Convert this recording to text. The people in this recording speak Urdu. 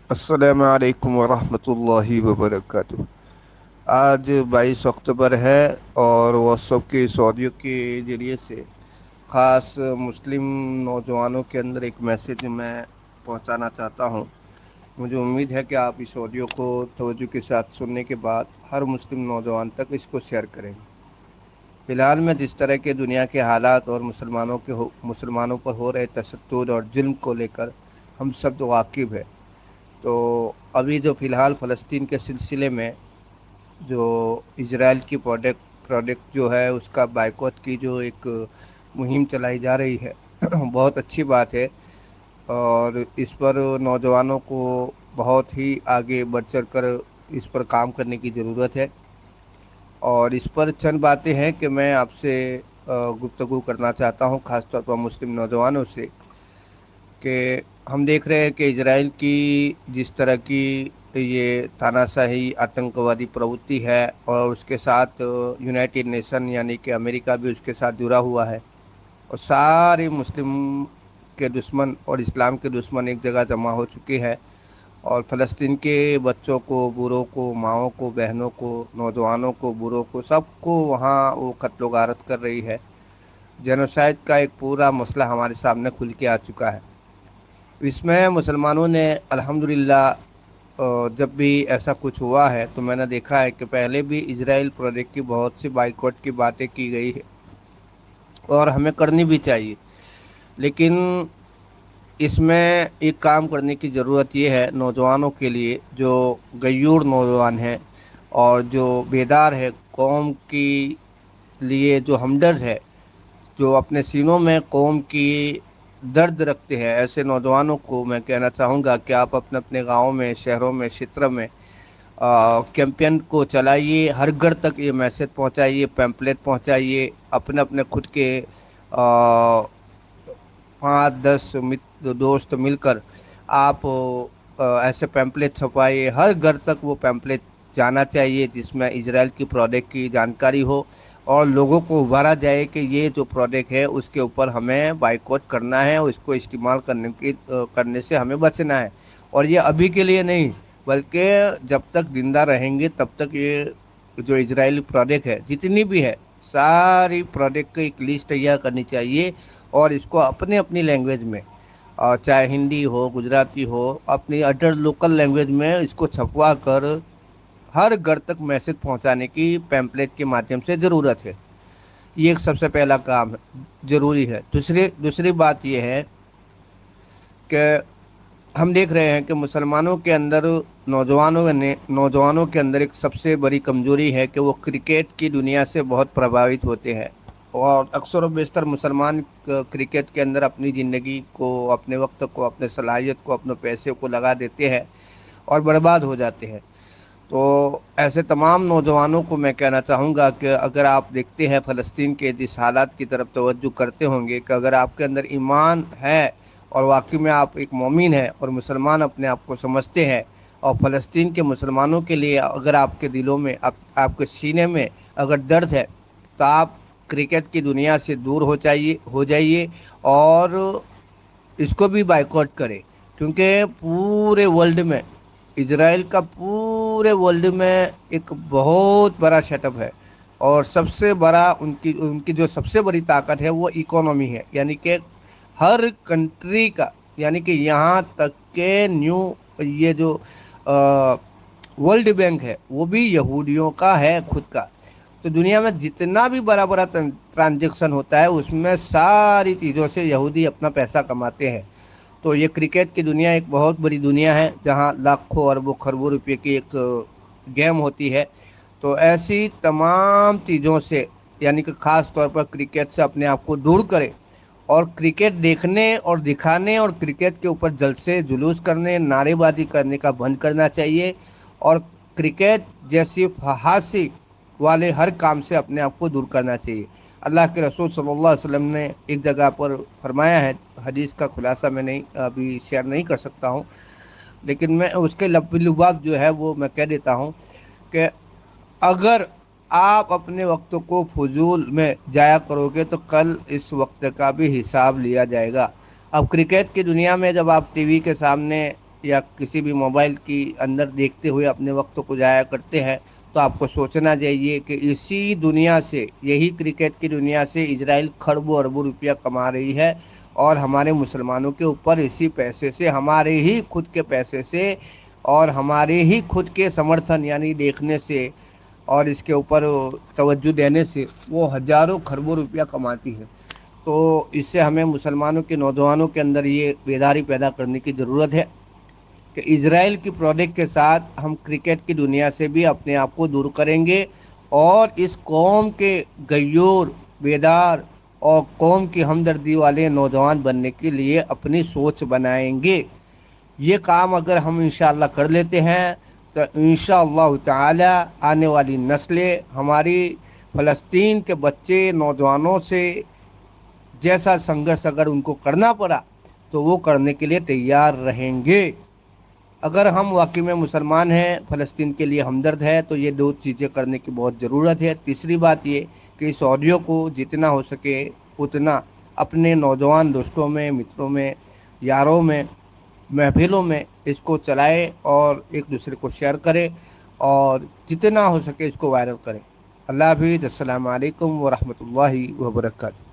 السلام علیکم ورحمۃ اللہ وبرکاتہ۔ آج 22 اکتوبر ہے اور واٹسپ کے سعودیوں کے ذریعے سے خاص مسلم نوجوانوں کے اندر ایک میسیج میں پہنچانا چاہتا ہوں۔ مجھے امید ہے کہ آپ اس آڈیو کو توجہ کے ساتھ سننے کے بعد ہر مسلم نوجوان تک اس کو شیئر کریں گے۔ فی الحال میں جس طرح کے دنیا کے حالات اور مسلمانوں پر ہو رہے تشدد اور ظلم کو لے کر ہم سب تو واقف ہے، تو ابھی جو فی الحال فلسطین کے سلسلے میں جو اسرائیل کی پروڈکٹ جو ہے اس کا بائیکاٹ کی جو ایک مہم چلائی جا رہی ہے، بہت اچھی بات ہے، اور اس پر نوجوانوں کو بہت ہی آگے بڑھ چڑھ کر اس پر کام کرنے کی ضرورت ہے۔ اور اس پر چند باتیں ہیں کہ میں آپ سے گفتگو کرنا چاہتا ہوں، خاص طور پر مسلم نوجوانوں سے، کہ ہم دیکھ رہے ہیں کہ اسرائیل کی جس طرح کی یہ تاناشاہی آتنکوادی پروتی ہے، اور اس کے ساتھ یونائٹڈ نیشن یعنی کہ امریکہ بھی اس کے ساتھ جڑا ہوا ہے، اور سارے مسلم کے دشمن اور اسلام کے دشمن ایک جگہ جمع ہو چکے ہیں، اور فلسطین کے بچوں کو، بوڑھوں کو، ماؤں کو، بہنوں کو، نوجوانوں کو، بوڑھوں کو، سب کو وہاں وہ قتل و غارت کر رہی ہے۔ جینوسائڈ کا ایک پورا مسئلہ ہمارے سامنے کھل کے آ چکا ہے۔ اس میں مسلمانوں نے الحمدللہ جب بھی ایسا کچھ ہوا ہے تو میں نے دیکھا ہے کہ پہلے بھی اسرائیل پروجیکٹ کی بہت سی بائیکاٹ کی باتیں کی گئی ہے، اور ہمیں کرنی بھی چاہیے، لیکن اس میں ایک کام کرنے کی ضرورت یہ ہے نوجوانوں کے لیے، جو غیور نوجوان ہیں اور جو بیدار ہے، قوم کی لیے جو ہمدرد ہے، جو اپنے سینوں میں قوم کی درد رکھتے ہیں، ایسے نوجوانوں کو میں کہنا چاہوں گا کہ آپ اپنے اپنے گاؤں میں، شہروں میں، چھیتروں میں کیمپین کو چلائیے، ہر گھر تک یہ میسج پہنچائیے، پیمپلیٹ پہنچائیے، اپنے اپنے خود کے 5-10 دوست مل کر آپ ایسے پیمپلیٹ چھپائیے، ہر گھر تک وہ پیمپلیٹ جانا چاہیے جس میں اسرائیل کی پروڈکٹ کی جانکاری ہو، اور لوگوں کو ابھارا جائے کہ یہ جو پروڈکٹ ہے اس کے اوپر ہمیں بائیکاٹ کرنا ہے، اور اس کو استعمال کرنے سے ہمیں بچنا ہے، اور یہ ابھی کے لیے نہیں بلکہ جب تک زندہ رہیں گے تب تک یہ جو اسرائیلی پروڈکٹ ہے جتنی بھی ہے، ساری پروڈکٹ کی ایک لسٹ تیار کرنی چاہیے، اور اس کو اپنے اپنی لینگویج میں، اور چاہے ہندی ہو، گجراتی ہو، اپنی ادر لوکل لینگویج میں اس کو چھپوا کر ہر گھر تک میسج پہنچانے کی پیمپلیٹ کے مادھیم سے ضرورت ہے۔ یہ ایک سب سے پہلا کام ضروری ہے۔ دوسری بات یہ ہے کہ ہم دیکھ رہے ہیں کہ مسلمانوں کے اندر نوجوانوں کے اندر ایک سب سے بڑی کمزوری ہے کہ وہ کرکٹ کی دنیا سے بہت پربھاوت ہوتے ہیں، اور اکثر و بیشتر مسلمان کرکٹ کے اندر اپنی زندگی کو، اپنے وقت کو، اپنے صلاحیت کو، اپنے پیسے کو لگا دیتے ہیں اور برباد ہو جاتے ہیں۔ تو ایسے تمام نوجوانوں کو میں کہنا چاہوں گا کہ اگر آپ دیکھتے ہیں فلسطین کے جس حالات کی طرف توجہ کرتے ہوں گے، کہ اگر آپ کے اندر ایمان ہے اور واقعی میں آپ ایک مومن ہیں اور مسلمان اپنے آپ کو سمجھتے ہیں، اور فلسطین کے مسلمانوں کے لیے اگر آپ کے دلوں میں، آپ کے سینے میں اگر درد ہے، تو آپ کرکٹ کی دنیا سے دور ہو جائیے، اور اس کو بھی بائیکاٹ کرے، کیونکہ پورے ورلڈ میں اسرائیل کا پورے ورلڈ میں ایک بہت بڑا سیٹ اپ ہے، اور سب سے بڑا ان کی جو سب سے بڑی طاقت ہے وہ اکانومی ہے، یعنی کہ ہر کنٹری کا، یعنی کہ یہاں تک کہ یہ جو ورلڈ بینک ہے وہ بھی یہودیوں کا ہے خود کا۔ تو دنیا میں جتنا بھی بڑا بڑا ٹرانزیکشن ہوتا ہے اس میں ساری چیزوں سے یہودی اپنا پیسہ کماتے ہیں۔ تو یہ کرکٹ کی دنیا ایک بہت بڑی دنیا ہے جہاں لاکھوں اربوں خربوں روپے کی ایک گیم ہوتی ہے۔ تو ایسی تمام چیزوں سے، یعنی کہ خاص طور پر کرکٹ سے اپنے آپ کو دور کرے، اور کرکٹ دیکھنے اور دکھانے اور کرکٹ کے اوپر جلسے جلوس کرنے، نعرے بازی کرنے کا بند کرنا چاہیے، اور کرکٹ جیسی فحاشی والے ہر کام سے اپنے آپ کو دور کرنا چاہیے۔ اللہ کے رسول صلی اللہ علیہ وسلم نے ایک جگہ پر فرمایا ہے، حدیث کا خلاصہ میں نہیں ابھی شیئر نہیں کر سکتا ہوں، لیکن میں اس کے لباب جو ہے وہ میں کہہ دیتا ہوں کہ اگر آپ اپنے وقت کو فضول میں ضائع کرو گے تو کل اس وقت کا بھی حساب لیا جائے گا۔ اب کرکٹ کی دنیا میں جب آپ ٹی وی کے سامنے یا کسی بھی موبائل کی اندر دیکھتے ہوئے اپنے وقت کو ضائع کرتے ہیں، تو آپ کو سوچنا چاہیے کہ اسی دنیا سے، یہی کرکٹ کی دنیا سے اسرائیل کھربوں اربوں روپیہ کما رہی ہے، اور ہمارے مسلمانوں کے اوپر اسی پیسے سے، ہمارے ہی خود کے پیسے سے اور ہمارے ہی خود کے سمرتھن یعنی دیکھنے سے اور اس کے اوپر توجہ دینے سے وہ ہزاروں کھربوں روپیہ کماتی ہے۔ تو اس سے ہمیں مسلمانوں کے نوجوانوں کے اندر یہ بیداری پیدا کرنے کی ضرورت ہے کہ اسرائیل کی پروڈکٹ کے ساتھ ہم کرکٹ کی دنیا سے بھی اپنے آپ کو دور کریں گے، اور اس قوم کے غیور، بیدار اور قوم کی ہمدردی والے نوجوان بننے کے لیے اپنی سوچ بنائیں گے۔ یہ کام اگر ہم انشاءاللہ کر لیتے ہیں تو انشاءاللہ تعالی آنے والی نسلیں ہماری فلسطین کے بچے نوجوانوں سے جیسا سنگھرش اگر ان کو کرنا پڑا تو وہ کرنے کے لیے تیار رہیں گے۔ اگر ہم واقعی میں مسلمان ہیں، فلسطین کے لیے ہمدرد ہے، تو یہ دو چیزیں کرنے کی بہت ضرورت ہے۔ تیسری بات یہ کہ اس آڈیو کو جتنا ہو سکے اتنا اپنے نوجوان دوستوں میں، متروں میں، یاروں میں، محفلوں میں اس کو چلائے اور ایک دوسرے کو شیئر کرے، اور جتنا ہو سکے اس کو وائرل کرے۔ اللہ حافظ، السلام علیکم ورحمۃ اللہ وبرکاتہ۔